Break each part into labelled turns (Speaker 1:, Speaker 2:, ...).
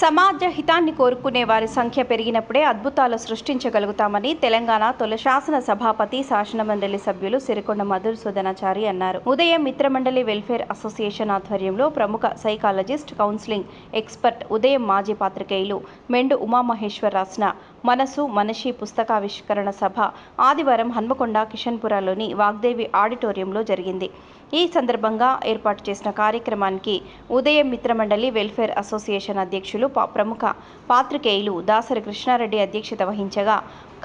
Speaker 1: సమాజ హితాన్ని కోరుకునే వారి సంఖ్య పెరిగినప్పుడే అద్భుతాలు సృష్టించగలుగుతామని తెలంగాణ తొలి శాసన సభాపతి శాసనమండలి సభ్యులు సిరికొండ మధుసూదనాచారి అన్నారు. ఉదయం మిత్రమండలి వెల్ఫేర్ అసోసియేషన్ ఆధ్వర్యంలో ప్రముఖ సైకాలజిస్ట్, కౌన్సిలింగ్ ఎక్స్పర్ట్ ఉదయం మాజీ పాత్రికేయులు మెండు ఉమామహేశ్వర్ రాసిన మనసు మనిషి పుస్తకావిష్కరణ సభ ఆదివారం హన్మకొండ కిషన్పురలోని వాగ్దేవి ఆడిటోరియంలో జరిగింది. ఈ సందర్భంగా ఏర్పాటు చేసిన కార్యక్రమానికి ఉదయం మిత్రమండలి వెల్ఫేర్ అసోసియేషన్ అధ్యక్షులు ప్రముఖ పాత్రికేయులు దాసరి కృష్ణారెడ్డి అధ్యక్షత వహించగా,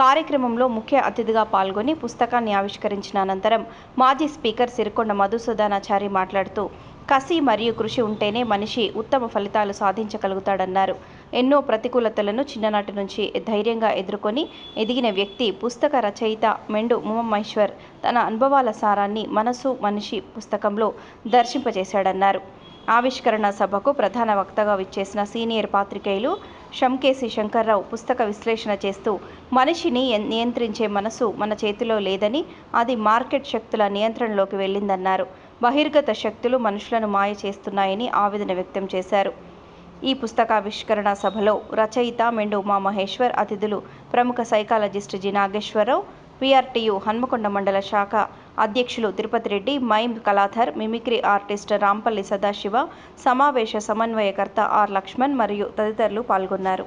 Speaker 1: కార్యక్రమంలో ముఖ్య అతిథిగా పాల్గొని పుస్తకాన్ని ఆవిష్కరించిన అనంతరం మాజీ స్పీకర్ సిరికొండ మధుసూదనాచారి మాట్లాడుతూ, కసి మరియు కృషి ఉంటేనే మనిషి ఉత్తమ ఫలితాలు సాధించగలుగుతాడన్నారు. ఎన్నో ప్రతికూలతలను చిన్ననాటి నుంచి ధైర్యంగా ఎదుర్కొని ఎదిగిన వ్యక్తి పుస్తక రచయిత మెండు ఉమామహేశ్వర్ తన అనుభవాల సారాన్ని మనసు మనిషి పుస్తకంలో దర్శింపజేశాడన్నారు. ఆవిష్కరణ సభకు ప్రధాన వక్తగా విచ్చేసిన సీనియర్ పాత్రికేయులు షంకేసి శంకర్రావు పుస్తక విశ్లేషణ చేస్తూ, మనిషిని నియంత్రించే మనసు మన చేతిలో లేదని, అది మార్కెట్ శక్తుల నియంత్రణలోకి వెళ్ళిందన్నారు. బహిర్గత శక్తులు మనుషులను మాయ చేస్తున్నాయని ఆవేదన వ్యక్తం చేశారు. ఈ పుస్తకావిష్కరణ సభలో రచయిత మెండు ఉమామహేశ్వర్, అతిథులు ప్రముఖ psychologist G Nageswara Rao, PRTU Hanmakonda మండల శాఖ అధ్యక్షులు Tirupati Reddy, mime Kaladhar, mimicry artist Rampalli Sadasiva, సమావేశ సమన్వయకర్త ఆర్ లక్ష్మణ్ మరియు తదితరులు పాల్గొన్నారు.